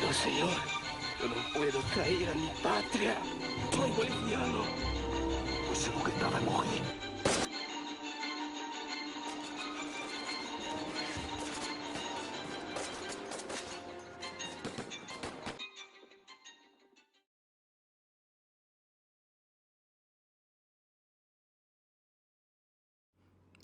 No, señor. Yo no puedo traer a mi patria. Soy boliviano. Pues que estaba morir.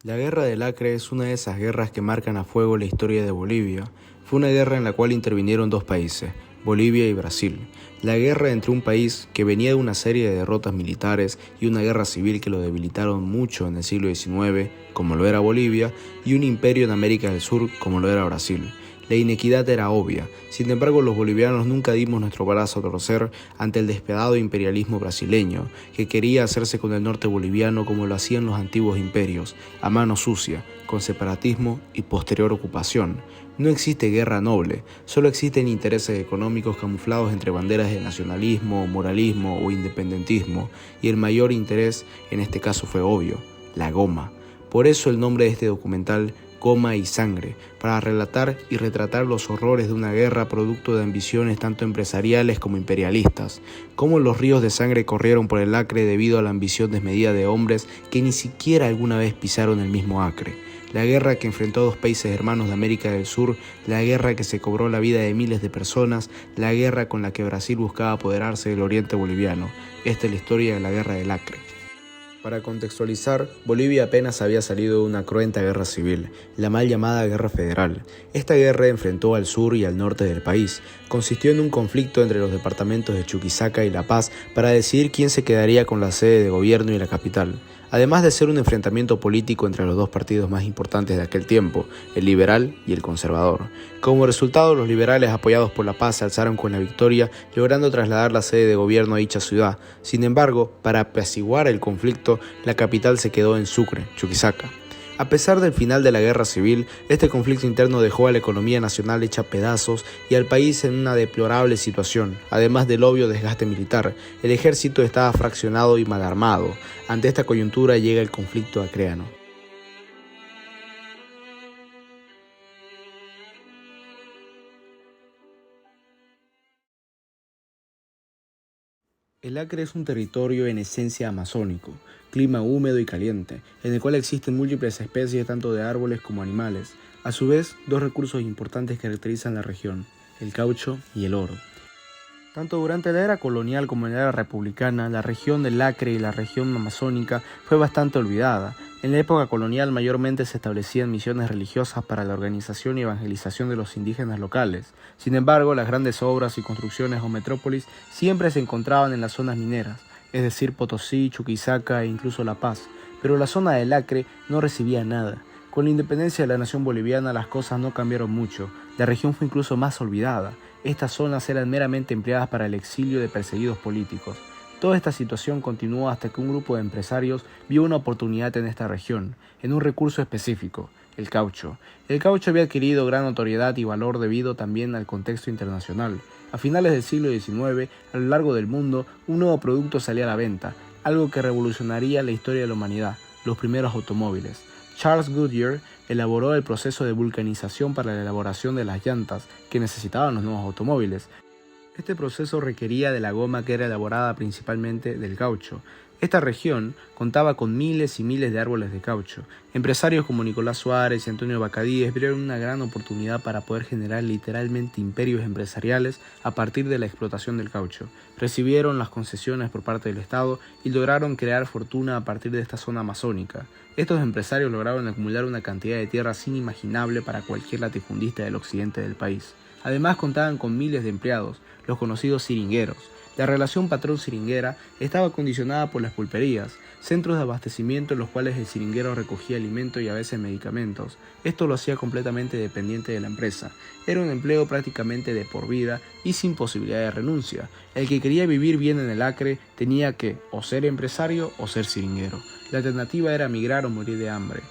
La Guerra del Acre es una de esas guerras que marcan a fuego la historia de Bolivia. Fue una guerra en la cual intervinieron dos países, Bolivia y Brasil. La guerra entre un país que venía de una serie de derrotas militares y una guerra civil que lo debilitaron mucho en el siglo XIX, como lo era Bolivia, y un imperio en América del Sur, como lo era Brasil. La inequidad era obvia, sin embargo los bolivianos nunca dimos nuestro brazo a torcer ante el despiadado imperialismo brasileño, que quería hacerse con el norte boliviano como lo hacían los antiguos imperios, a mano sucia, con separatismo y posterior ocupación. No existe guerra noble, solo existen intereses económicos camuflados entre banderas de nacionalismo, moralismo o independentismo, y el mayor interés en este caso fue obvio, la goma. Por eso el nombre de este documental, Goma y Sangre, para relatar y retratar los horrores de una guerra producto de ambiciones tanto empresariales como imperialistas, cómo los ríos de sangre corrieron por el Acre debido a la ambición desmedida de hombres que ni siquiera alguna vez pisaron el mismo Acre. La guerra que enfrentó a dos países hermanos de América del Sur, la guerra que se cobró la vida de miles de personas, la guerra con la que Brasil buscaba apoderarse del oriente boliviano. Esta es la historia de la Guerra del Acre. Para contextualizar, Bolivia apenas había salido de una cruenta guerra civil, la mal llamada Guerra Federal. Esta guerra enfrentó al sur y al norte del país. Consistió en un conflicto entre los departamentos de Chuquisaca y La Paz para decidir quién se quedaría con la sede de gobierno y la capital. Además de ser un enfrentamiento político entre los dos partidos más importantes de aquel tiempo, el liberal y el conservador. Como resultado, los liberales apoyados por La Paz se alzaron con la victoria, logrando trasladar la sede de gobierno a dicha ciudad. Sin embargo, para apaciguar el conflicto, la capital se quedó en Sucre, Chuquisaca. A pesar del final de la guerra civil, este conflicto interno dejó a la economía nacional hecha pedazos y al país en una deplorable situación. Además del obvio desgaste militar, el ejército estaba fraccionado y mal armado. Ante esta coyuntura llega el conflicto acreano. El Acre es un territorio en esencia amazónico, clima húmedo y caliente, en el cual existen múltiples especies tanto de árboles como animales. A su vez, dos recursos importantes caracterizan la región, el caucho y el oro. Tanto durante la era colonial como en la era republicana, la región del Acre y la región amazónica fue bastante olvidada. En la época colonial mayormente se establecían misiones religiosas para la organización y evangelización de los indígenas locales. Sin embargo, las grandes obras y construcciones o metrópolis siempre se encontraban en las zonas mineras, es decir, Potosí, Chuquisaca e incluso La Paz. Pero la zona del Acre no recibía nada. Con la independencia de la nación boliviana las cosas no cambiaron mucho. La región fue incluso más olvidada. Estas zonas eran meramente empleadas para el exilio de perseguidos políticos. Toda esta situación continuó hasta que un grupo de empresarios vio una oportunidad en esta región, en un recurso específico, el caucho. El caucho había adquirido gran notoriedad y valor debido también al contexto internacional. A finales del siglo XIX, a lo largo del mundo, un nuevo producto salía a la venta, algo que revolucionaría la historia de la humanidad, los primeros automóviles. Charles Goodyear elaboró el proceso de vulcanización para la elaboración de las llantas que necesitaban los nuevos automóviles. Este proceso requería de la goma que era elaborada principalmente del caucho. Esta región contaba con miles y miles de árboles de caucho. Empresarios como Nicolás Suárez y Antonio Bacadíes vieron una gran oportunidad para poder generar literalmente imperios empresariales a partir de la explotación del caucho. Recibieron las concesiones por parte del Estado y lograron crear fortuna a partir de esta zona amazónica. Estos empresarios lograron acumular una cantidad de tierras inimaginable para cualquier latifundista del occidente del país. Además contaban con miles de empleados, los conocidos siringueros. La relación patrón-siringuera estaba condicionada por las pulperías, centros de abastecimiento en los cuales el siringuero recogía alimento y a veces medicamentos. Esto lo hacía completamente dependiente de la empresa. Era un empleo prácticamente de por vida y sin posibilidad de renuncia. El que quería vivir bien en el Acre tenía que o ser empresario o ser siringuero. La alternativa era migrar o morir de hambre.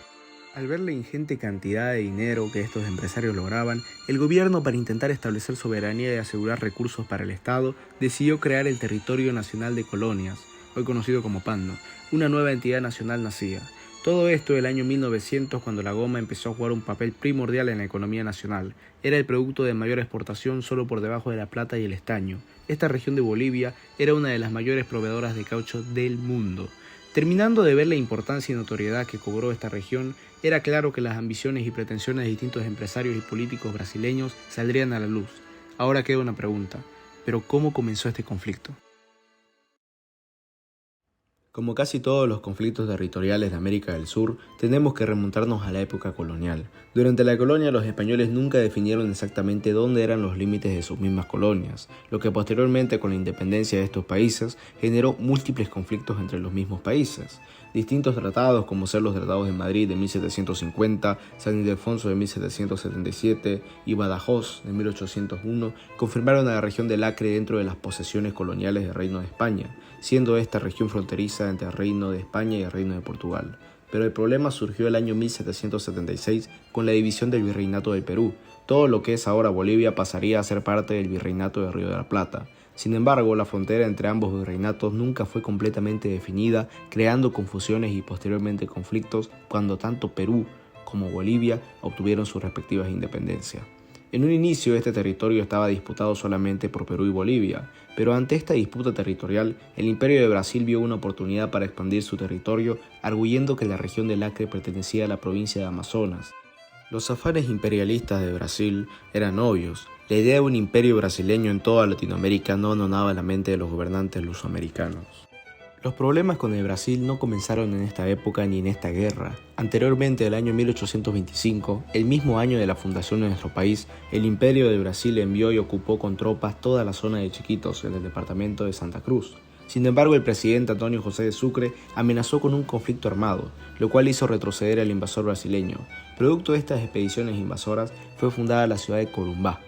Al ver la ingente cantidad de dinero que estos empresarios lograban, el gobierno, para intentar establecer soberanía y asegurar recursos para el Estado, decidió crear el Territorio Nacional de Colonias, hoy conocido como PANDO. Una nueva entidad nacional nacía. Todo esto del año 1900, cuando la goma empezó a jugar un papel primordial en la economía nacional. Era el producto de mayor exportación solo por debajo de la plata y el estaño. Esta región de Bolivia era una de las mayores proveedoras de caucho del mundo. Terminando de ver la importancia y notoriedad que cobró esta región, era claro que las ambiciones y pretensiones de distintos empresarios y políticos brasileños saldrían a la luz. Ahora queda una pregunta, ¿pero cómo comenzó este conflicto? Como casi todos los conflictos territoriales de América del Sur, tenemos que remontarnos a la época colonial. Durante la colonia, los españoles nunca definieron exactamente dónde eran los límites de sus mismas colonias, lo que posteriormente, con la independencia de estos países, generó múltiples conflictos entre los mismos países. Distintos tratados, como ser los tratados de Madrid de 1750, San Ildefonso de 1777 y Badajoz de 1801, confirmaron a la región del Acre dentro de las posesiones coloniales del Reino de España, siendo esta región fronteriza entre el Reino de España y el Reino de Portugal. Pero el problema surgió el año 1776 con la división del Virreinato del Perú. Todo lo que es ahora Bolivia pasaría a ser parte del Virreinato del Río de la Plata. Sin embargo, la frontera entre ambos virreinatos nunca fue completamente definida, creando confusiones y posteriormente conflictos cuando tanto Perú como Bolivia obtuvieron sus respectivas independencias. En un inicio, este territorio estaba disputado solamente por Perú y Bolivia, pero ante esta disputa territorial, el Imperio de Brasil vio una oportunidad para expandir su territorio, arguyendo que la región del Acre pertenecía a la provincia de Amazonas. Los afanes imperialistas de Brasil eran obvios. La idea de un imperio brasileño en toda Latinoamérica no anonaba la mente de los gobernantes lusoamericanos. Los problemas con el Brasil no comenzaron en esta época ni en esta guerra. Anteriormente, el año 1825, el mismo año de la fundación de nuestro país, el Imperio de Brasil envió y ocupó con tropas toda la zona de Chiquitos, en el departamento de Santa Cruz. Sin embargo, el presidente Antônio José de Sucre amenazó con un conflicto armado, lo cual hizo retroceder al invasor brasileño. Producto de estas expediciones invasoras fue fundada la ciudad de Corumbá.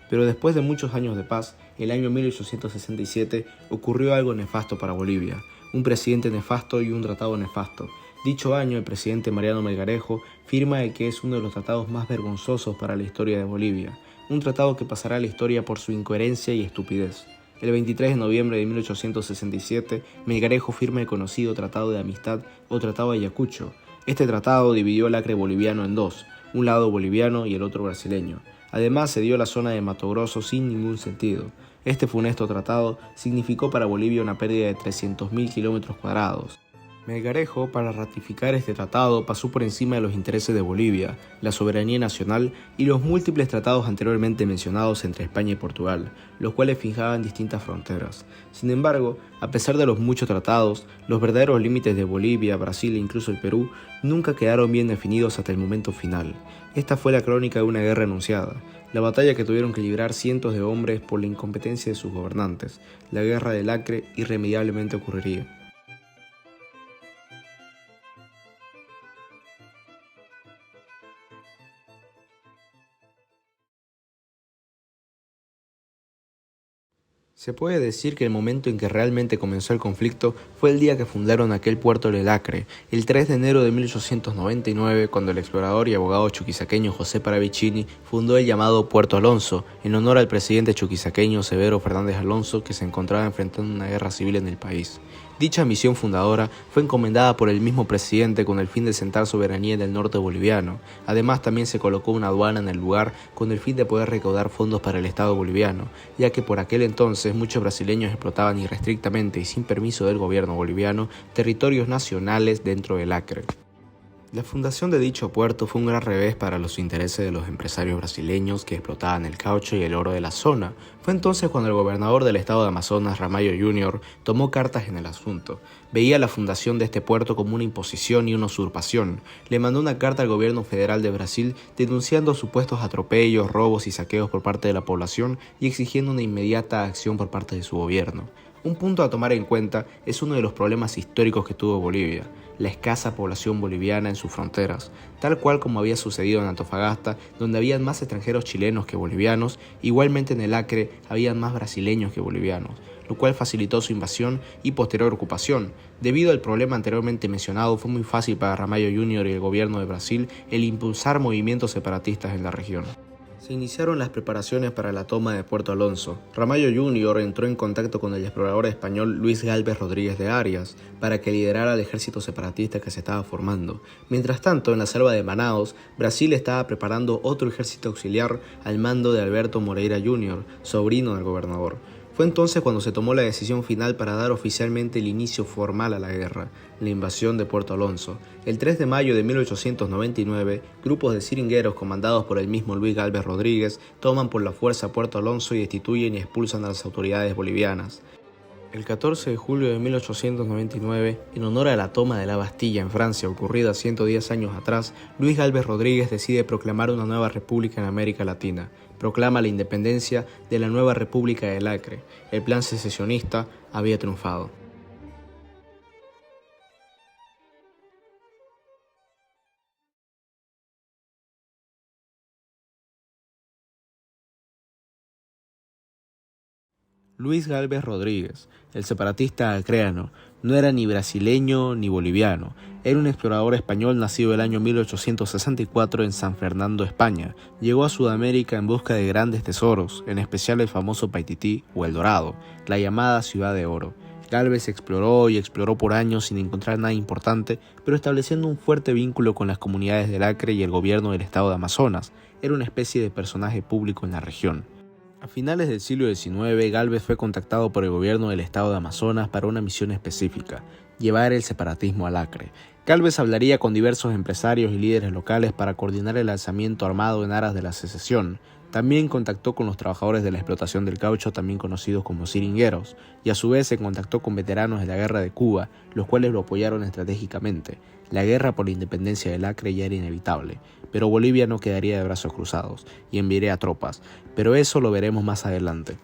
Pero después de muchos años de paz, el año 1867 ocurrió algo nefasto para Bolivia, un presidente nefasto y un tratado nefasto. Dicho año, el presidente Mariano Melgarejo firma el que es uno de los tratados más vergonzosos para la historia de Bolivia, un tratado que pasará a la historia por su incoherencia y estupidez. El 23 de noviembre de 1867, Melgarejo firma el conocido Tratado de Amistad o Tratado de Ayacucho. Este tratado dividió el Acre boliviano en dos, un lado boliviano y el otro brasileño. Además, se dio la zona de Mato Grosso sin ningún sentido. Este funesto tratado significó para Bolivia una pérdida de 300.000 kilómetros cuadrados. Melgarejo, para ratificar este tratado, pasó por encima de los intereses de Bolivia, la soberanía nacional y los múltiples tratados anteriormente mencionados entre España y Portugal, los cuales fijaban distintas fronteras. Sin embargo, a pesar de los muchos tratados, los verdaderos límites de Bolivia, Brasil e incluso el Perú nunca quedaron bien definidos hasta el momento final. Esta fue la crónica de una guerra anunciada, la batalla que tuvieron que librar cientos de hombres por la incompetencia de sus gobernantes. La guerra del Acre irremediablemente ocurriría. Se puede decir que el momento en que realmente comenzó el conflicto fue el día que fundaron aquel puerto del Acre, el 3 de enero de 1899, cuando el explorador y abogado chuquisaqueño José Paravicini fundó el llamado Puerto Alonso, en honor al presidente chuquisaqueño Severo Fernández Alonso, que se encontraba enfrentando una guerra civil en el país. Dicha misión fundadora fue encomendada por el mismo presidente con el fin de sentar soberanía en el norte boliviano. Además, también se colocó una aduana en el lugar con el fin de poder recaudar fondos para el Estado boliviano, ya que por aquel entonces muchos brasileños explotaban irrestrictamente y sin permiso del gobierno boliviano territorios nacionales dentro del Acre. La fundación de dicho puerto fue un gran revés para los intereses de los empresarios brasileños que explotaban el caucho y el oro de la zona. Fue entonces cuando el gobernador del estado de Amazonas, Ramalho Jr., tomó cartas en el asunto. Veía la fundación de este puerto como una imposición y una usurpación. Le mandó una carta al gobierno federal de Brasil denunciando supuestos atropellos, robos y saqueos por parte de la población y exigiendo una inmediata acción por parte de su gobierno. Un punto a tomar en cuenta es uno de los problemas históricos que tuvo Bolivia, la escasa población boliviana en sus fronteras, tal cual como había sucedido en Antofagasta, donde habían más extranjeros chilenos que bolivianos. Igualmente en el Acre habían más brasileños que bolivianos, lo cual facilitó su invasión y posterior ocupación. Debido al problema anteriormente mencionado, fue muy fácil para Ramalho Jr. y el gobierno de Brasil el impulsar movimientos separatistas en la región. Se iniciaron las preparaciones para la toma de Puerto Alonso. Ramallo Jr. entró en contacto con el explorador español Luis Gálvez Rodríguez de Arias para que liderara el ejército separatista que se estaba formando. Mientras tanto, en la selva de Manaos, Brasil estaba preparando otro ejército auxiliar al mando de Alberto Moreira Jr., sobrino del gobernador. Fue entonces cuando se tomó la decisión final para dar oficialmente el inicio formal a la guerra, la invasión de Puerto Alonso. El 3 de mayo de 1899, grupos de siringueros comandados por el mismo Luis Gálvez Rodríguez toman por la fuerza Puerto Alonso y destituyen y expulsan a las autoridades bolivianas. El 14 de julio de 1899, en honor a la toma de la Bastilla en Francia ocurrida 110 años atrás, Luis Gálvez Rodríguez decide proclamar una nueva república en América Latina. Proclama la independencia de la nueva República del Acre. El plan secesionista había triunfado. Luis Gálvez Rodríguez, el separatista acreano, no era ni brasileño ni boliviano. Era un explorador español nacido el año 1864 en San Fernando, España. Llegó a Sudamérica en busca de grandes tesoros, en especial el famoso Paitití o El Dorado, la llamada Ciudad de Oro. Gálvez exploró y exploró por años sin encontrar nada importante, pero estableciendo un fuerte vínculo con las comunidades del Acre y el gobierno del estado de Amazonas. Era una especie de personaje público en la región. A finales del siglo XIX, Gálvez fue contactado por el gobierno del estado de Amazonas para una misión específica: llevar el separatismo al Acre. Gálvez hablaría con diversos empresarios y líderes locales para coordinar el alzamiento armado en aras de la secesión. También contactó con los trabajadores de la explotación del caucho, también conocidos como siringueros, y a su vez se contactó con veteranos de la Guerra de Cuba, los cuales lo apoyaron estratégicamente. La guerra por la independencia del Acre ya era inevitable, pero Bolivia no quedaría de brazos cruzados y enviaría tropas, pero eso lo veremos más adelante.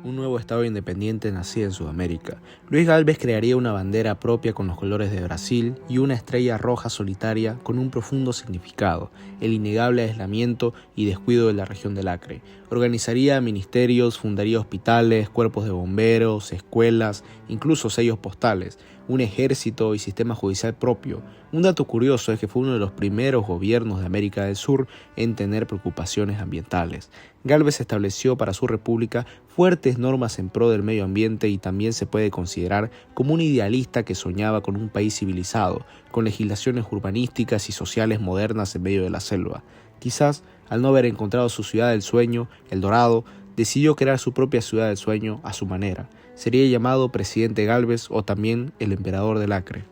Un nuevo estado independiente nacía en Sudamérica. Luis Gálvez crearía una bandera propia con los colores de Brasil y una estrella roja solitaria con un profundo significado: el innegable aislamiento y descuido de la región del Acre. Organizaría ministerios, fundaría hospitales, cuerpos de bomberos, escuelas, incluso sellos postales, un ejército y sistema judicial propio. Un dato curioso es que fue uno de los primeros gobiernos de América del Sur en tener preocupaciones ambientales. Gálvez estableció para su república fuertes normas en pro del medio ambiente y también se puede considerar como un idealista que soñaba con un país civilizado, con legislaciones urbanísticas y sociales modernas en medio de la selva. Quizás, al no haber encontrado su ciudad del sueño, El Dorado, decidió crear su propia ciudad del sueño a su manera. Sería llamado Presidente Gálvez o también el Emperador del Acre.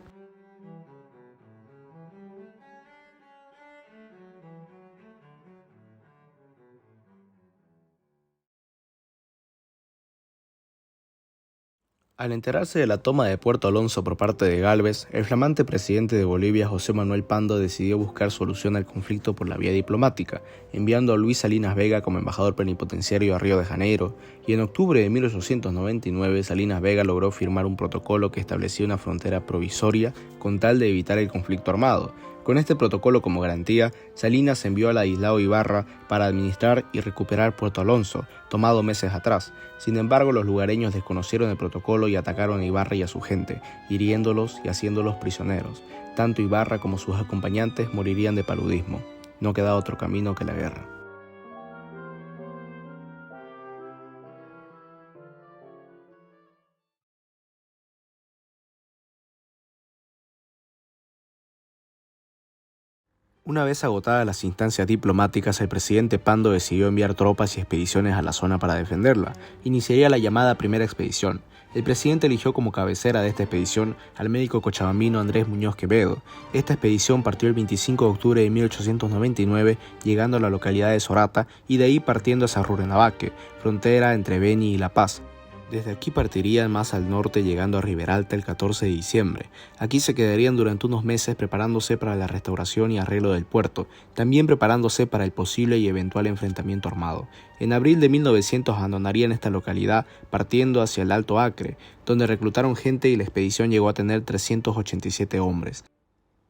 Al enterarse de la toma de Puerto Alonso por parte de Gálvez, el flamante presidente de Bolivia, José Manuel Pando, decidió buscar solución al conflicto por la vía diplomática, enviando a Luis Salinas Vega como embajador plenipotenciario a Río de Janeiro, y en octubre de 1899 Salinas Vega logró firmar un protocolo que establecía una frontera provisoria con tal de evitar el conflicto armado. Con este protocolo como garantía, Salinas envió a Ladislao Ibarra para administrar y recuperar Puerto Alonso, tomado meses atrás. Sin embargo, los lugareños desconocieron el protocolo y atacaron a Ibarra y a su gente, hiriéndolos y haciéndolos prisioneros. Tanto Ibarra como sus acompañantes morirían de paludismo. No quedaba otro camino que la guerra. Una vez agotadas las instancias diplomáticas, el presidente Pando decidió enviar tropas y expediciones a la zona para defenderla. Iniciaría la llamada Primera Expedición. El presidente eligió como cabecera de esta expedición al médico cochabambino Andrés Muñoz Quevedo. Esta expedición partió el 25 de octubre de 1899, llegando a la localidad de Sorata y de ahí partiendo hacia Rurrenabaque, frontera entre Beni y La Paz. Desde aquí partirían más al norte, llegando a Riberalta el 14 de diciembre. Aquí se quedarían durante unos meses preparándose para la restauración y arreglo del puerto, también preparándose para el posible y eventual enfrentamiento armado. En abril de 1900 abandonarían esta localidad partiendo hacia el Alto Acre, donde reclutaron gente y la expedición llegó a tener 387 hombres.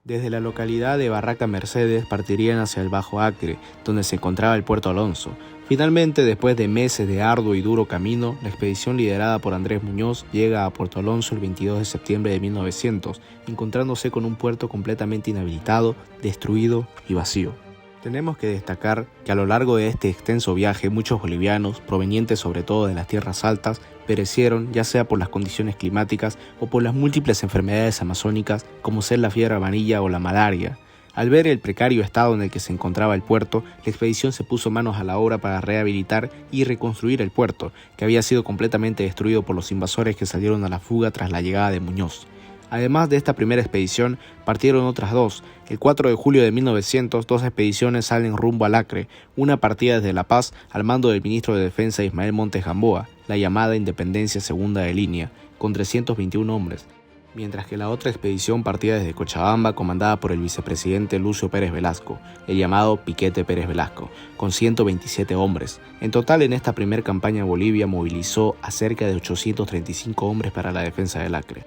Desde la localidad de Barraca Mercedes partirían hacia el Bajo Acre, donde se encontraba el Puerto Alonso. Finalmente, después de meses de arduo y duro camino, la expedición liderada por Andrés Muñoz llega a Puerto Alonso el 22 de septiembre de 1900, encontrándose con un puerto completamente inhabilitado, destruido y vacío. Tenemos que destacar que a lo largo de este extenso viaje muchos bolivianos, provenientes sobre todo de las tierras altas, perecieron ya sea por las condiciones climáticas o por las múltiples enfermedades amazónicas como ser la fiebre amarilla o la malaria. Al ver el precario estado en el que se encontraba el puerto, la expedición se puso manos a la obra para rehabilitar y reconstruir el puerto, que había sido completamente destruido por los invasores que salieron a la fuga tras la llegada de Muñoz. Además de esta primera expedición, partieron otras dos. El 4 de julio de 1900, dos expediciones salen rumbo al Acre, una partida desde La Paz al mando del ministro de Defensa Ismael Montes Gamboa, la llamada Independencia Segunda de Línea, con 321 hombres, mientras que la otra expedición partía desde Cochabamba comandada por el vicepresidente Lucio Pérez Velasco, el llamado Piquete Pérez Velasco, con 127 hombres. En total, en esta primera campaña Bolivia movilizó a cerca de 835 hombres para la defensa del Acre.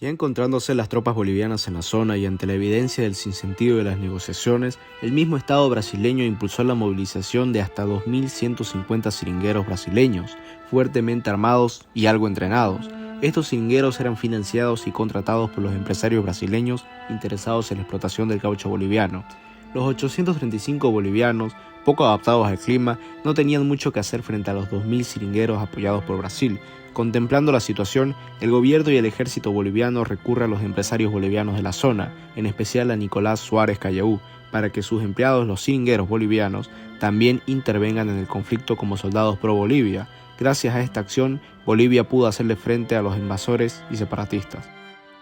Ya encontrándose las tropas bolivianas en la zona y ante la evidencia del sinsentido de las negociaciones, el mismo Estado brasileño impulsó la movilización de hasta 2.150 seringueros brasileños, fuertemente armados y algo entrenados. Estos seringueros eran financiados y contratados por los empresarios brasileños interesados en la explotación del caucho boliviano. Los 835 bolivianos, poco adaptados al clima, no tenían mucho que hacer frente a los 2.000 seringueros apoyados por Brasil. Contemplando la situación, el gobierno y el ejército boliviano recurre a los empresarios bolivianos de la zona, en especial a Nicolás Suárez Callaú, para que sus empleados, los seringueros bolivianos, también intervengan en el conflicto como soldados pro Bolivia. Gracias a esta acción, Bolivia pudo hacerle frente a los invasores y separatistas.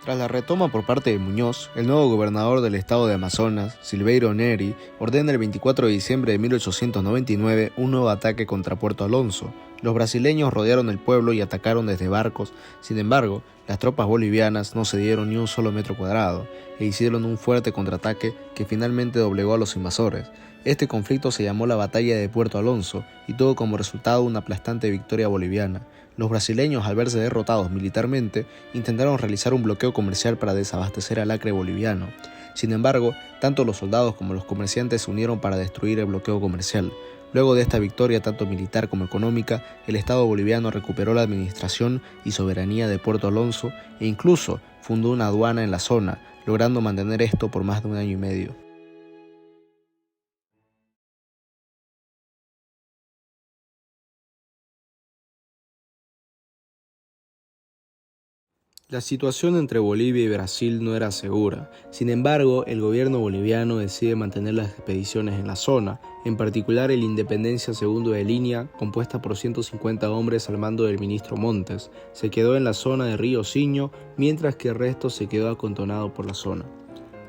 Tras la retoma por parte de Muñoz, el nuevo gobernador del estado de Amazonas, Silveiro Neri, ordena el 24 de diciembre de 1899 un nuevo ataque contra Puerto Alonso. Los brasileños rodearon el pueblo y atacaron desde barcos. Sin embargo, las tropas bolivianas no cedieron ni un solo metro cuadrado e hicieron un fuerte contraataque que finalmente doblegó a los invasores. Este conflicto se llamó la Batalla de Puerto Alonso y tuvo como resultado una aplastante victoria boliviana. Los brasileños, al verse derrotados militarmente, intentaron realizar un bloqueo comercial para desabastecer al Acre boliviano. Sin embargo, tanto los soldados como los comerciantes se unieron para destruir el bloqueo comercial. Luego de esta victoria, tanto militar como económica, el Estado boliviano recuperó la administración y soberanía de Puerto Alonso e incluso fundó una aduana en la zona, logrando mantener esto por más de 1 año y medio. La situación entre Bolivia y Brasil no era segura. Sin embargo, el gobierno boliviano decide mantener las expediciones en la zona, en particular el Independencia Segundo de Línea, compuesta por 150 hombres al mando del ministro Montes. Se quedó en la zona de Río Siño, mientras que el resto se quedó acantonado por la zona.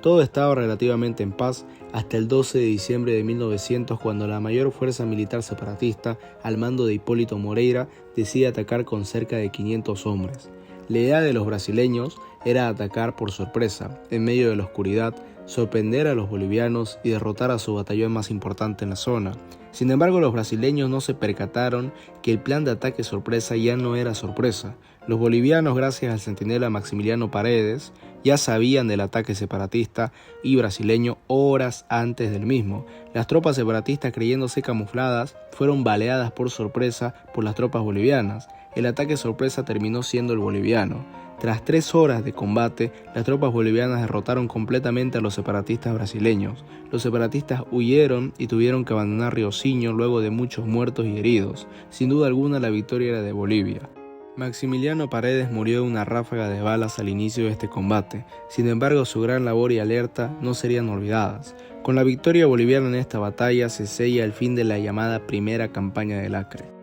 Todo estaba relativamente en paz hasta el 12 de diciembre de 1900, cuando la mayor fuerza militar separatista, al mando de Hipólito Moreira, decide atacar con cerca de 500 hombres. La idea de los brasileños era atacar por sorpresa, en medio de la oscuridad, sorprender a los bolivianos y derrotar a su batallón más importante en la zona. Sin embargo, los brasileños no se percataron que el plan de ataque sorpresa ya no era sorpresa. Los bolivianos, gracias al centinela Maximiliano Paredes, ya sabían del ataque separatista y brasileño horas antes del mismo. Las tropas separatistas, creyéndose camufladas, fueron baleadas por sorpresa por las tropas bolivianas. El ataque sorpresa terminó siendo el boliviano. Tras 3 horas de combate, las tropas bolivianas derrotaron completamente a los separatistas brasileños. Los separatistas huyeron y tuvieron que abandonar Río Siño luego de muchos muertos y heridos. Sin duda alguna, la victoria era de Bolivia. Maximiliano Paredes murió de una ráfaga de balas al inicio de este combate. Sin embargo, su gran labor y alerta no serían olvidadas. Con la victoria boliviana en esta batalla se sella el fin de la llamada Primera Campaña del Acre.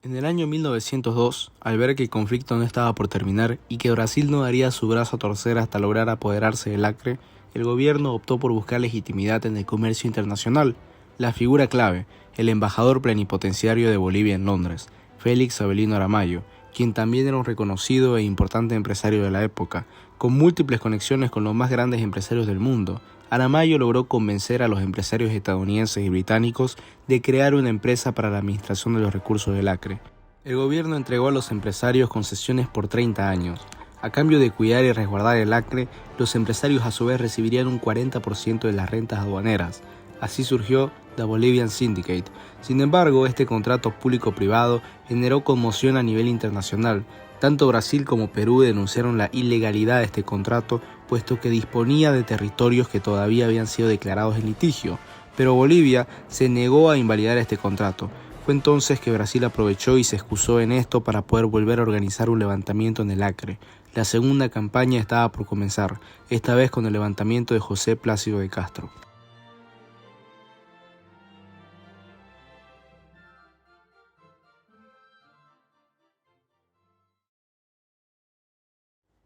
En el año 1902, al ver que el conflicto no estaba por terminar y que Brasil no daría su brazo a torcer hasta lograr apoderarse del Acre, el gobierno optó por buscar legitimidad en el comercio internacional. La figura clave, el embajador plenipotenciario de Bolivia en Londres, Félix Avelino Aramayo, quien también era un reconocido e importante empresario de la época, con múltiples conexiones con los más grandes empresarios del mundo. Aramayo logró convencer a los empresarios estadounidenses y británicos de crear una empresa para la administración de los recursos del Acre. El gobierno entregó a los empresarios concesiones por 30 años. A cambio de cuidar y resguardar el Acre, los empresarios a su vez recibirían un 40% de las rentas aduaneras. Así surgió The Bolivian Syndicate. Sin embargo, este contrato público-privado generó conmoción a nivel internacional. Tanto Brasil como Perú denunciaron la ilegalidad de este contrato, puesto que disponía de territorios que todavía habían sido declarados en litigio. Pero Bolivia se negó a invalidar este contrato. Fue entonces que Brasil aprovechó y se excusó en esto para poder volver a organizar un levantamiento en el Acre. La segunda campaña estaba por comenzar, esta vez con el levantamiento de José Plácido de Castro.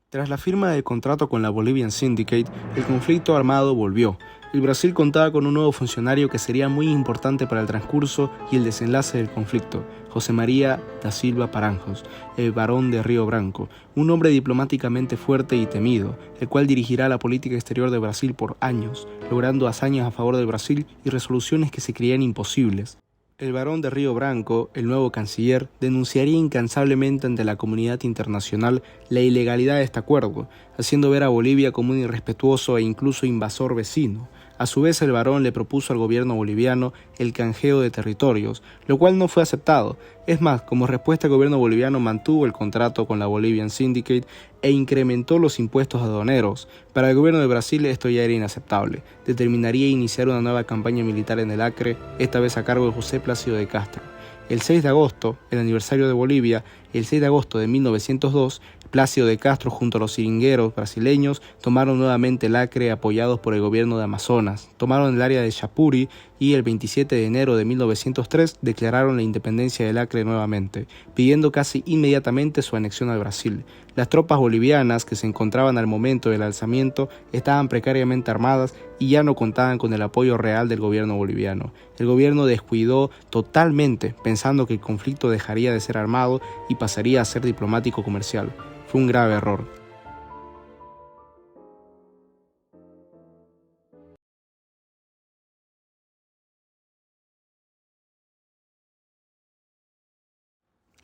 Tras la firma del contrato con la Bolivian Syndicate, el conflicto armado volvió. El Brasil contaba con un nuevo funcionario que sería muy importante para el transcurso y el desenlace del conflicto, José María da Silva Paranhos, el barón de Río Branco, un hombre diplomáticamente fuerte y temido, el cual dirigirá la política exterior de Brasil por años, logrando hazañas a favor del Brasil y resoluciones que se creían imposibles. El barón de Río Branco, el nuevo canciller, denunciaría incansablemente ante la comunidad internacional la ilegalidad de este acuerdo, haciendo ver a Bolivia como un irrespetuoso e incluso invasor vecino. A su vez, el barón le propuso al gobierno boliviano el canjeo de territorios, lo cual no fue aceptado. Es más, como respuesta el gobierno boliviano mantuvo el contrato con la Bolivian Syndicate e incrementó los impuestos aduaneros. Para el gobierno de Brasil esto ya era inaceptable. Determinaría iniciar una nueva campaña militar en el Acre, esta vez a cargo de José Plácido de Castro. El 6 de agosto, el aniversario de Bolivia, el 6 de agosto de 1902, Plácido de Castro junto a los seringueros brasileños tomaron nuevamente el Acre apoyados por el gobierno de Amazonas, tomaron el área de Chapuri y el 27 de enero de 1903 declararon la independencia del Acre nuevamente, pidiendo casi inmediatamente su anexión al Brasil. Las tropas bolivianas que se encontraban al momento del alzamiento estaban precariamente armadas y ya no contaban con el apoyo real del gobierno boliviano. El gobierno descuidó totalmente, pensando que el conflicto dejaría de ser armado y pasaría a ser diplomático comercial. Fue un grave error.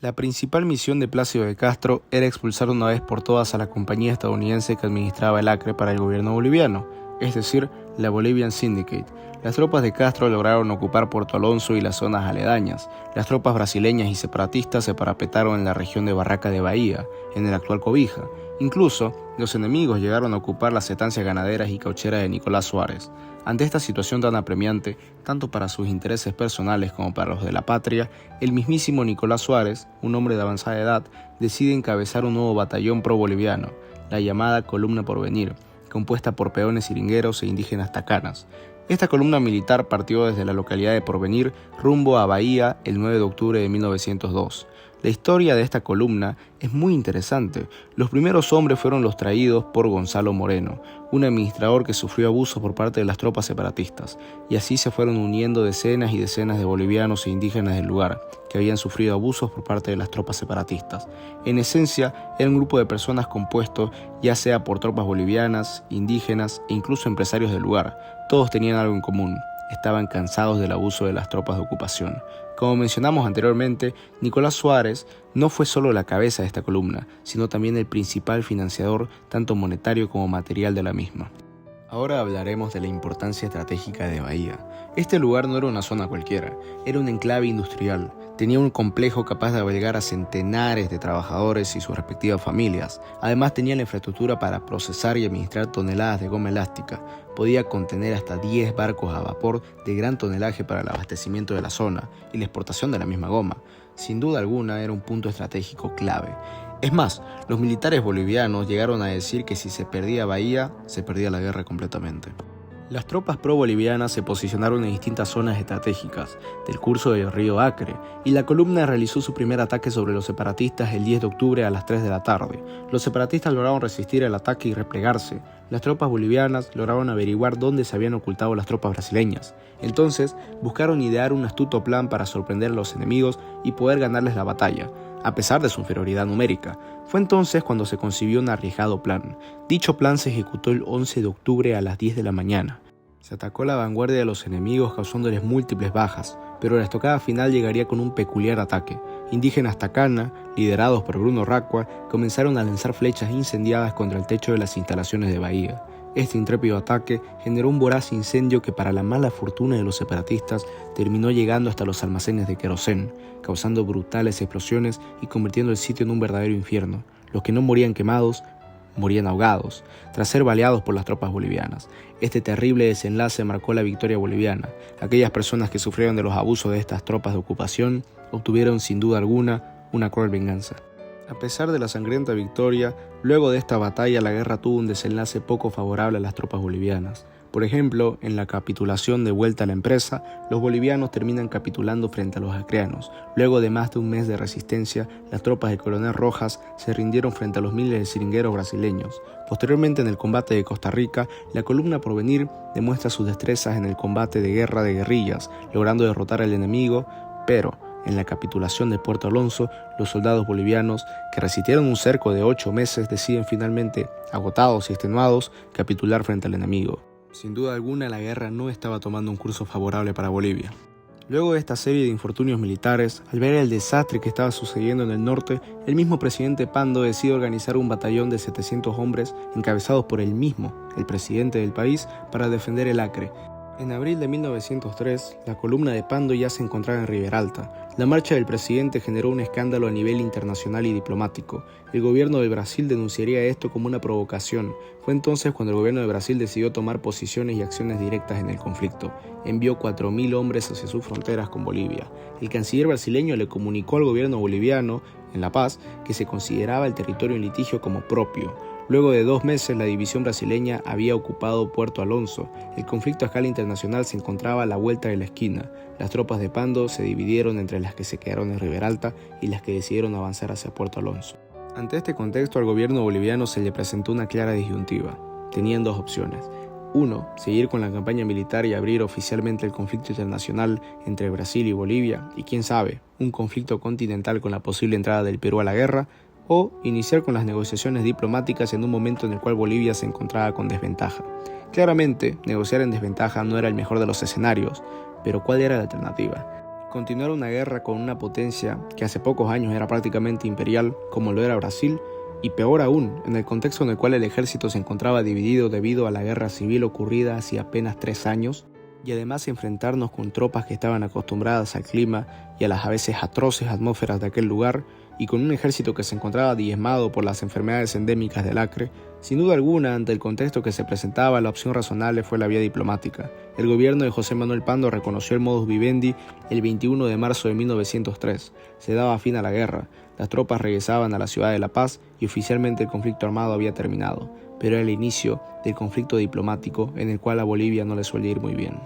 La principal misión de Plácido de Castro era expulsar una vez por todas a la compañía estadounidense que administraba el Acre para el gobierno boliviano, es decir, la Bolivian Syndicate. Las tropas de Castro lograron ocupar Puerto Alonso y las zonas aledañas. Las tropas brasileñas y separatistas se parapetaron en la región de Barraca de Bahía, en el actual Cobija. Incluso, los enemigos llegaron a ocupar las estancias ganaderas y caucheras de Nicolás Suárez. Ante esta situación tan apremiante, tanto para sus intereses personales como para los de la patria, el mismísimo Nicolás Suárez, un hombre de avanzada edad, decide encabezar un nuevo batallón pro-boliviano, la llamada Columna Porvenir, compuesta por peones siringueros e indígenas tacanas. Esta columna militar partió desde la localidad de Porvenir rumbo a Bahía el 9 de octubre de 1902. La historia de esta columna es muy interesante. Los primeros hombres fueron los traídos por Gonzalo Moreno, un administrador que sufrió abusos por parte de las tropas separatistas, y así se fueron uniendo decenas y decenas de bolivianos e indígenas del lugar, que habían sufrido abusos por parte de las tropas separatistas. En esencia, era un grupo de personas compuesto ya sea por tropas bolivianas, indígenas e incluso empresarios del lugar. Todos tenían algo en común: estaban cansados del abuso de las tropas de ocupación. Como mencionamos anteriormente, Nicolás Suárez no fue solo la cabeza de esta columna, sino también el principal financiador, tanto monetario como material de la misma. Ahora hablaremos de la importancia estratégica de Bahía. Este lugar no era una zona cualquiera, era un enclave industrial. Tenía un complejo capaz de albergar a centenares de trabajadores y sus respectivas familias. Además tenía la infraestructura para procesar y administrar toneladas de goma elástica. Podía contener hasta 10 barcos a vapor de gran tonelaje para el abastecimiento de la zona y la exportación de la misma goma. Sin duda alguna era un punto estratégico clave. Es más, los militares bolivianos llegaron a decir que si se perdía Bahía, se perdía la guerra completamente. Las tropas pro-bolivianas se posicionaron en distintas zonas estratégicas del curso del río Acre, y la columna realizó su primer ataque sobre los separatistas el 10 de octubre a las 3 de la tarde. Los separatistas lograron resistir el ataque y replegarse. Las tropas bolivianas lograron averiguar dónde se habían ocultado las tropas brasileñas. Entonces, buscaron idear un astuto plan para sorprender a los enemigos y poder ganarles la batalla, a pesar de su inferioridad numérica. Fue entonces cuando se concibió un arriesgado plan. Dicho plan se ejecutó el 11 de octubre a las 10 de la mañana. Se atacó la vanguardia de los enemigos causándoles múltiples bajas. pero la estocada final llegaría con un peculiar ataque. Indígenas Takana, liderados por Bruno Raqua, comenzaron a lanzar flechas incendiadas contra el techo de las instalaciones de Bahía. Este intrépido ataque generó un voraz incendio que, para la mala fortuna de los separatistas, terminó llegando hasta los almacenes de querosén, causando brutales explosiones y convirtiendo el sitio en un verdadero infierno. Los que no morían quemados, morían ahogados, tras ser baleados por las tropas bolivianas. Este terrible desenlace marcó la victoria boliviana. Aquellas personas que sufrieron de los abusos de estas tropas de ocupación obtuvieron sin duda alguna una cruel venganza. A pesar de la sangrienta victoria, luego de esta batalla la guerra tuvo un desenlace poco favorable a las tropas bolivianas. Por ejemplo, en la capitulación de vuelta a la empresa, los bolivianos terminan capitulando frente a los acreanos. Luego de más de un mes de resistencia, las tropas de Coronel Rojas se rindieron frente a los miles de seringueros brasileños. Posteriormente, en el combate de Costa Rica, la columna Porvenir demuestra sus destrezas en el combate de guerra de guerrillas, logrando derrotar al enemigo, pero en la capitulación de Puerto Alonso, los soldados bolivianos, que resistieron un cerco de 8 meses, deciden finalmente, agotados y extenuados, capitular frente al enemigo. Sin duda alguna, la guerra no estaba tomando un curso favorable para Bolivia. Luego de esta serie de infortunios militares, al ver el desastre que estaba sucediendo en el norte, el mismo presidente Pando decide organizar un batallón de 700 hombres encabezados por él mismo, el presidente del país, para defender el Acre. En abril de 1903, la columna de Pando ya se encontraba en Riberalta. La marcha del presidente generó un escándalo a nivel internacional y diplomático. El gobierno de Brasil denunciaría esto como una provocación. Fue entonces cuando el gobierno de Brasil decidió tomar posiciones y acciones directas en el conflicto. Envió 4.000 hombres hacia sus fronteras con Bolivia. El canciller brasileño le comunicó al gobierno boliviano, en La Paz, que se consideraba el territorio en litigio como propio. Luego de 2 meses, la división brasileña había ocupado Puerto Alonso. El conflicto a escala internacional se encontraba a la vuelta de la esquina. Las tropas de Pando se dividieron entre las que se quedaron en Riberalta y las que decidieron avanzar hacia Puerto Alonso. Ante este contexto, al gobierno boliviano se le presentó una clara disyuntiva. Tenían 2 opciones. 1. Seguir con la campaña militar y abrir oficialmente el conflicto internacional entre Brasil y Bolivia, y quién sabe, un conflicto continental con la posible entrada del Perú a la guerra, o iniciar con las negociaciones diplomáticas en un momento en el cual Bolivia se encontraba con desventaja. Claramente, negociar en desventaja no era el mejor de los escenarios, pero ¿cuál era la alternativa? Continuar una guerra con una potencia que hace pocos años era prácticamente imperial, como lo era Brasil, y peor aún, en el contexto en el cual el ejército se encontraba dividido debido a la guerra civil ocurrida hace apenas 3 años, y además enfrentarnos con tropas que estaban acostumbradas al clima y a las a veces atroces atmósferas de aquel lugar, y con un ejército que se encontraba diezmado por las enfermedades endémicas del Acre. Sin duda alguna, ante el contexto que se presentaba, la opción razonable fue la vía diplomática. El gobierno de José Manuel Pando reconoció el modus vivendi el 21 de marzo de 1903. Se daba fin a la guerra, las tropas regresaban a la ciudad de La Paz y oficialmente el conflicto armado había terminado, pero era el inicio del conflicto diplomático en el cual a Bolivia no le suele ir muy bien.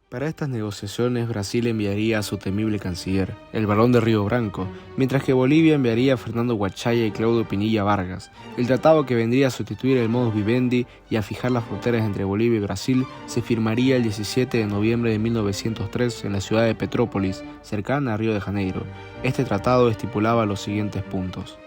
Para estas negociaciones, Brasil enviaría a su temible canciller, el Barón de Río Branco, mientras que Bolivia enviaría a Fernando Huachaya y Claudio Pinilla Vargas. El tratado, que vendría a sustituir el modus vivendi y a fijar las fronteras entre Bolivia y Brasil, se firmaría el 17 de noviembre de 1903 en la ciudad de Petrópolis, cercana a Río de Janeiro. Este tratado estipulaba los siguientes puntos.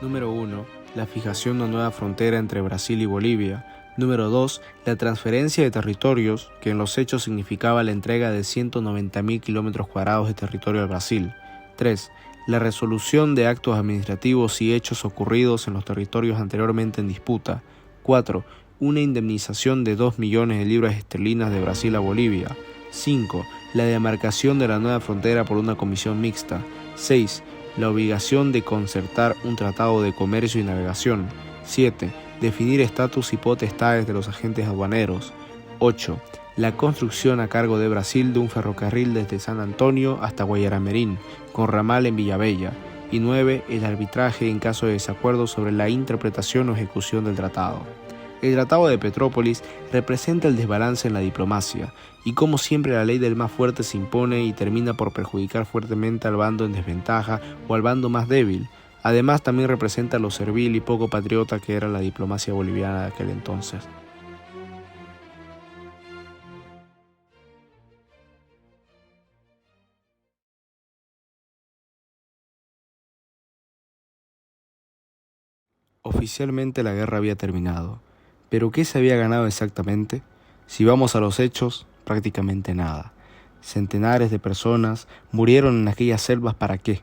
Número 1. La fijación de una nueva frontera entre Brasil y Bolivia. Número 2. La transferencia de territorios, que en los hechos significaba la entrega de 190.000 kilómetros cuadrados de territorio al Brasil. 3. La resolución de actos administrativos y hechos ocurridos en los territorios anteriormente en disputa. 4. Una indemnización de 2 millones de libras esterlinas de Brasil a Bolivia. 5. La demarcación de la nueva frontera por una comisión mixta. 6. La obligación de concertar un tratado de comercio y navegación. 7. Definir estatus y potestades de los agentes aduaneros. 8. La construcción a cargo de Brasil de un ferrocarril desde San Antonio hasta Guayaramerín, con ramal en Villavella. Y 9. El arbitraje en caso de desacuerdo sobre la interpretación o ejecución del tratado. El Tratado de Petrópolis representa el desbalance en la diplomacia, y como siempre la ley del más fuerte se impone y termina por perjudicar fuertemente al bando en desventaja o al bando más débil. Además, también representa lo servil y poco patriota que era la diplomacia boliviana de aquel entonces. Oficialmente la guerra había terminado, pero ¿qué se había ganado exactamente? Si vamos a los hechos, prácticamente nada. Centenares de personas murieron en aquellas selvas ¿para qué?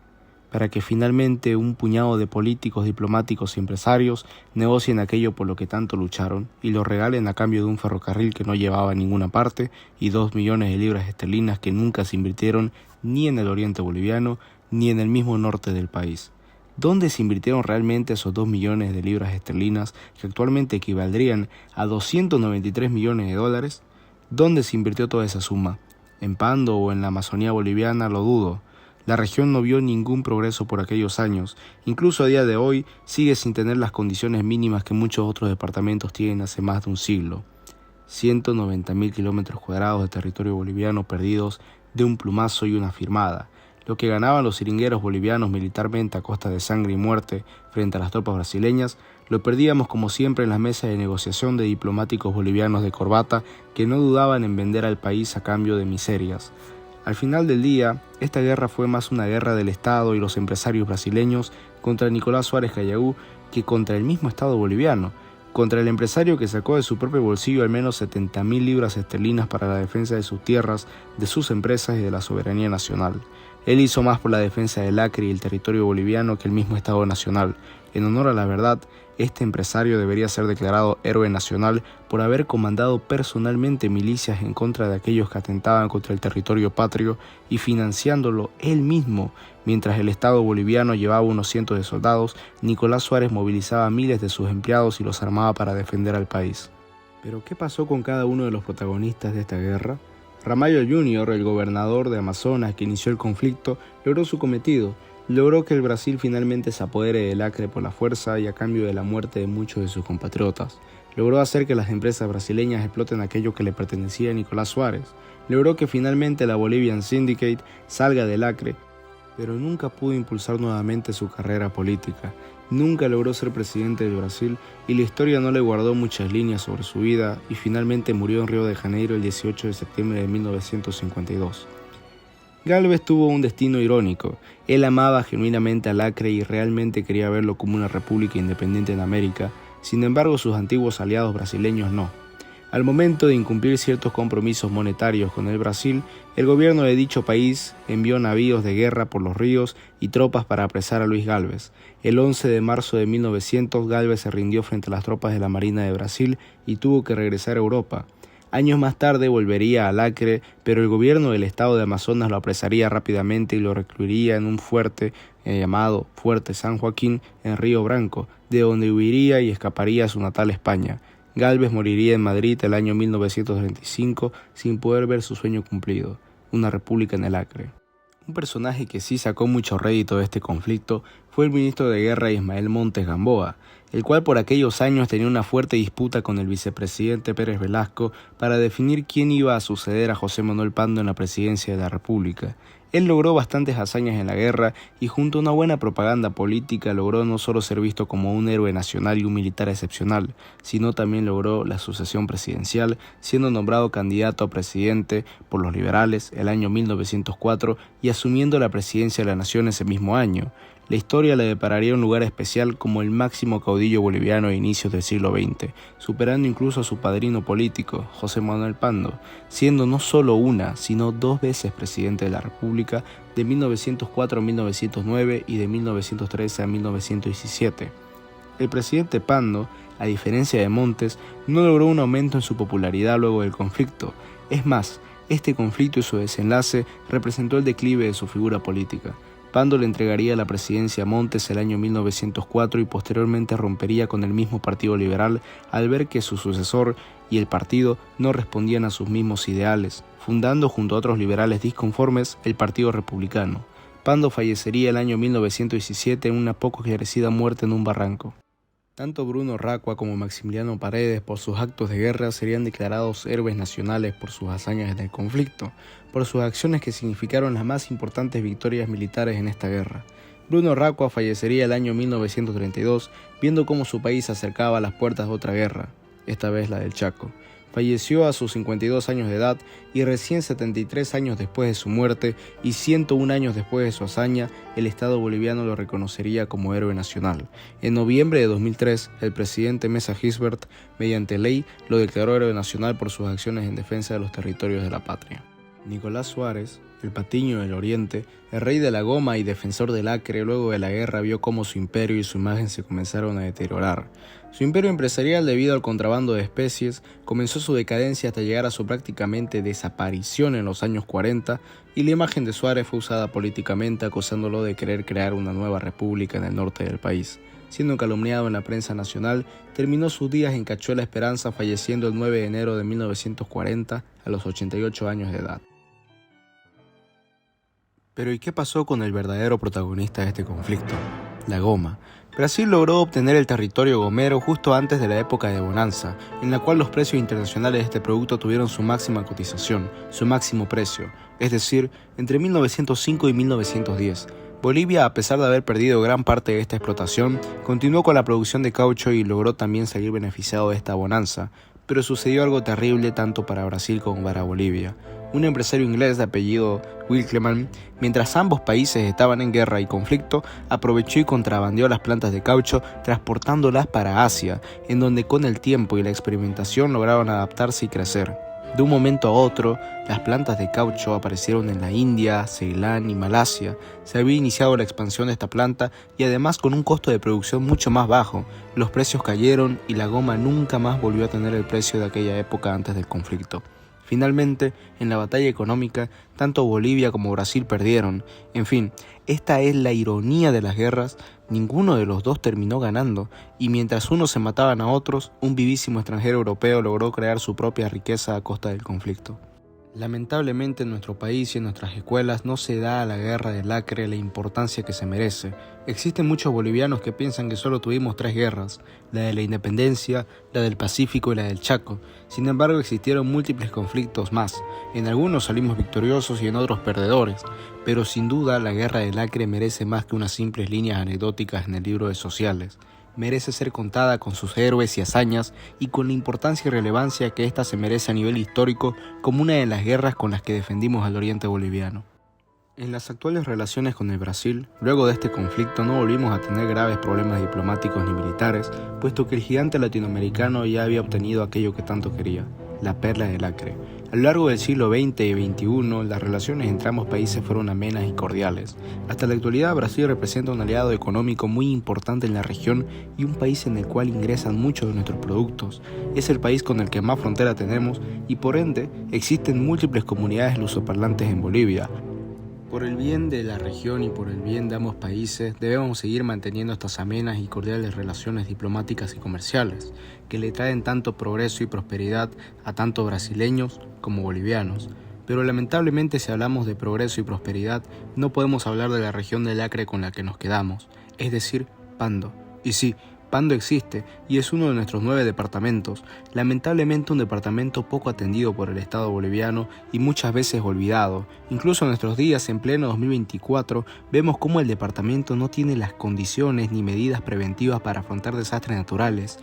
Para que finalmente un puñado de políticos, diplomáticos y empresarios negocien aquello por lo que tanto lucharon y lo regalen a cambio de un ferrocarril que no llevaba a ninguna parte y 2 millones de libras esterlinas que nunca se invirtieron ni en el oriente boliviano ni en el mismo norte del país. ¿Dónde se invirtieron realmente esos 2 millones de libras esterlinas que actualmente equivaldrían a 293 millones de dólares? ¿Dónde se invirtió toda esa suma? ¿En Pando o en la Amazonía boliviana? Lo dudo. La región no vio ningún progreso por aquellos años, incluso a día de hoy sigue sin tener las condiciones mínimas que muchos otros departamentos tienen hace más de un siglo. 190.000 kilómetros cuadrados de territorio boliviano perdidos de un plumazo y una firmada. Lo que ganaban los seringueros bolivianos militarmente a costa de sangre y muerte frente a las tropas brasileñas, lo perdíamos como siempre en las mesas de negociación de diplomáticos bolivianos de corbata que no dudaban en vender al país a cambio de miserias. Al final del día, esta guerra fue más una guerra del Estado y los empresarios brasileños contra Nicolás Suárez Callaú que contra el mismo Estado boliviano, contra el empresario que sacó de su propio bolsillo al menos 70.000 libras esterlinas para la defensa de sus tierras, de sus empresas y de la soberanía nacional. Él hizo más por la defensa del Acre y el territorio boliviano que el mismo Estado nacional. En honor a la verdad, este empresario debería ser declarado héroe nacional por haber comandado personalmente milicias en contra de aquellos que atentaban contra el territorio patrio y financiándolo él mismo. Mientras el Estado boliviano llevaba unos cientos de soldados, Nicolás Suárez movilizaba a miles de sus empleados y los armaba para defender al país. Pero ¿qué pasó con cada uno de los protagonistas de esta guerra? Ramalho Jr., el gobernador de Amazonas que inició el conflicto, logró su cometido. Logró que el Brasil finalmente se apodere del Acre por la fuerza y a cambio de la muerte de muchos de sus compatriotas. Logró hacer que las empresas brasileñas exploten aquello que le pertenecía a Nicolás Suárez. Logró que finalmente la Bolivian Syndicate salga del Acre, pero nunca pudo impulsar nuevamente su carrera política. Nunca logró ser presidente del Brasil y la historia no le guardó muchas líneas sobre su vida y finalmente murió en Río de Janeiro el 18 de septiembre de 1952. Gálvez tuvo un destino irónico. Él amaba genuinamente al Acre y realmente quería verlo como una república independiente en América. Sin embargo, sus antiguos aliados brasileños no. Al momento de incumplir ciertos compromisos monetarios con el Brasil, el gobierno de dicho país envió navíos de guerra por los ríos y tropas para apresar a Luis Gálvez. El 11 de marzo de 1900, Gálvez se rindió frente a las tropas de la Marina de Brasil y tuvo que regresar a Europa. Años más tarde volvería al Acre, pero el gobierno del estado de Amazonas lo apresaría rápidamente y lo recluiría en un fuerte llamado Fuerte San Joaquín en Río Branco, de donde huiría y escaparía a su natal España. Gálvez moriría en Madrid el año 1935 sin poder ver su sueño cumplido, una república en el Acre. Un personaje que sí sacó mucho rédito de este conflicto fue el ministro de Guerra Ismael Montes Gamboa, el cual por aquellos años tenía una fuerte disputa con el vicepresidente Pérez Velasco para definir quién iba a suceder a José Manuel Pando en la presidencia de la República. Él logró bastantes hazañas en la guerra y junto a una buena propaganda política logró no solo ser visto como un héroe nacional y un militar excepcional, sino también logró la sucesión presidencial, siendo nombrado candidato a presidente por los liberales el año 1904 y asumiendo la presidencia de la nación ese mismo año. La historia le depararía un lugar especial como el máximo caudillo boliviano a inicios del siglo XX, superando incluso a su padrino político, José Manuel Pando, siendo no solo una, sino 2 veces presidente de la República de 1904 a 1909 y de 1913 a 1917. El presidente Pando, a diferencia de Montes, no logró un aumento en su popularidad luego del conflicto. Es más, este conflicto y su desenlace representó el declive de su figura política. Pando le entregaría la presidencia a Montes el año 1904 y posteriormente rompería con el mismo Partido Liberal al ver que su sucesor y el partido no respondían a sus mismos ideales, fundando junto a otros liberales disconformes el Partido Republicano. Pando fallecería el año 1917 en una poco esclarecida muerte en un barranco. Tanto Bruno Racua como Maximiliano Paredes por sus actos de guerra serían declarados héroes nacionales por sus hazañas en el conflicto, por sus acciones que significaron las más importantes victorias militares en esta guerra. Bruno Racua fallecería el año 1932 viendo cómo su país se acercaba a las puertas de otra guerra, esta vez la del Chaco. Falleció a sus 52 años de edad y recién 73 años después de su muerte y 101 años después de su hazaña, el Estado boliviano lo reconocería como héroe nacional. En noviembre de 2003, el presidente Mesa Gisbert, mediante ley, lo declaró héroe nacional por sus acciones en defensa de los territorios de la patria. Nicolás Suárez, el Patiño del Oriente, el rey de la goma y defensor del acre, luego de la guerra vio cómo su imperio y su imagen se comenzaron a deteriorar. Su imperio empresarial, debido al contrabando de especies, comenzó su decadencia hasta llegar a su prácticamente desaparición en los años 40, y la imagen de Suárez fue usada políticamente acusándolo de querer crear una nueva república en el norte del país. Siendo calumniado en la prensa nacional, terminó sus días en Cachuela Esperanza, falleciendo el 9 de enero de 1940 a los 88 años de edad. Pero ¿y qué pasó con el verdadero protagonista de este conflicto? La goma. Brasil logró obtener el territorio gomero justo antes de la época de bonanza, en la cual los precios internacionales de este producto tuvieron su máxima cotización, su máximo precio, es decir, entre 1905 y 1910. Bolivia, a pesar de haber perdido gran parte de esta explotación, continuó con la producción de caucho y logró también salir beneficiado de esta bonanza, pero sucedió algo terrible tanto para Brasil como para Bolivia. Un empresario inglés de apellido Wilkeman, mientras ambos países estaban en guerra y conflicto, aprovechó y contrabandeó las plantas de caucho transportándolas para Asia, en donde con el tiempo y la experimentación lograron adaptarse y crecer. De un momento a otro, las plantas de caucho aparecieron en la India, Ceilán y Malasia. Se había iniciado la expansión de esta planta y además con un costo de producción mucho más bajo. Los precios cayeron y la goma nunca más volvió a tener el precio de aquella época antes del conflicto. Finalmente, en la batalla económica, tanto Bolivia como Brasil perdieron. En fin, esta es la ironía de las guerras, ninguno de los dos terminó ganando, y mientras unos se mataban a otros, un vivísimo extranjero europeo logró crear su propia riqueza a costa del conflicto. Lamentablemente en nuestro país y en nuestras escuelas no se da a la guerra del Acre la importancia que se merece. Existen muchos bolivianos que piensan que solo tuvimos 3 guerras, la de la independencia, la del Pacífico y la del Chaco. Sin embargo, existieron múltiples conflictos más. En algunos salimos victoriosos y en otros perdedores, pero sin duda la guerra del Acre merece más que unas simples líneas anecdóticas en el libro de sociales. Merece ser contada con sus héroes y hazañas y con la importancia y relevancia que ésta se merece a nivel histórico como una de las guerras con las que defendimos al oriente boliviano. En las actuales relaciones con el Brasil, luego de este conflicto no volvimos a tener graves problemas diplomáticos ni militares, puesto que el gigante latinoamericano ya había obtenido aquello que tanto quería, la perla del Acre. A lo largo del siglo XX y XXI, las relaciones entre ambos países fueron amenas y cordiales. Hasta la actualidad, Brasil representa un aliado económico muy importante en la región y un país en el cual ingresan muchos de nuestros productos. Es el país con el que más frontera tenemos y por ende existen múltiples comunidades lusoparlantes en Bolivia. Por el bien de la región y por el bien de ambos países, debemos seguir manteniendo estas amenas y cordiales relaciones diplomáticas y comerciales, que le traen tanto progreso y prosperidad a tanto brasileños como bolivianos. Pero lamentablemente, si hablamos de progreso y prosperidad, no podemos hablar de la región del Acre con la que nos quedamos, es decir, Pando. Y sí, Pando existe y es uno de nuestros 9 departamentos, lamentablemente un departamento poco atendido por el Estado boliviano y muchas veces olvidado. Incluso en nuestros días, en pleno 2024, vemos cómo el departamento no tiene las condiciones ni medidas preventivas para afrontar desastres naturales.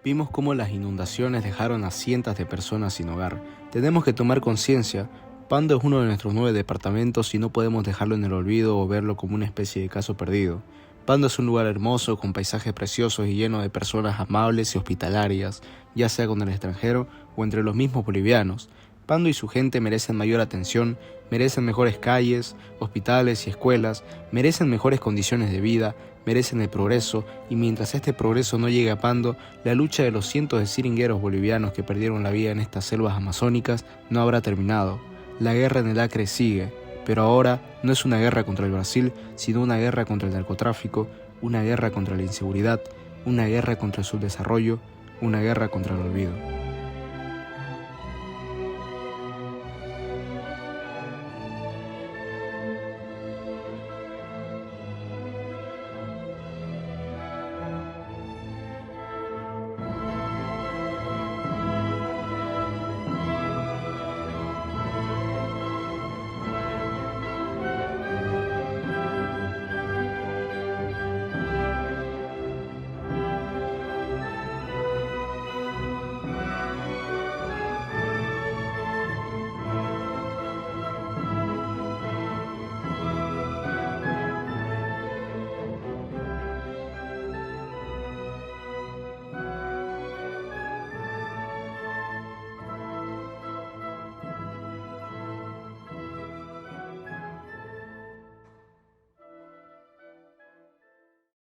Vimos cómo las inundaciones dejaron a cientos de personas sin hogar. Tenemos que tomar conciencia. Pando es uno de nuestros 9 departamentos y no podemos dejarlo en el olvido o verlo como una especie de caso perdido. Pando es un lugar hermoso, con paisajes preciosos y lleno de personas amables y hospitalarias, ya sea con el extranjero o entre los mismos bolivianos. Pando y su gente merecen mayor atención, merecen mejores calles, hospitales y escuelas, merecen mejores condiciones de vida, merecen el progreso, y mientras este progreso no llegue a Pando, la lucha de los cientos de siringueros bolivianos que perdieron la vida en estas selvas amazónicas no habrá terminado. La guerra en el Acre sigue. Pero ahora no es una guerra contra el Brasil, sino una guerra contra el narcotráfico, una guerra contra la inseguridad, una guerra contra el subdesarrollo, una guerra contra el olvido.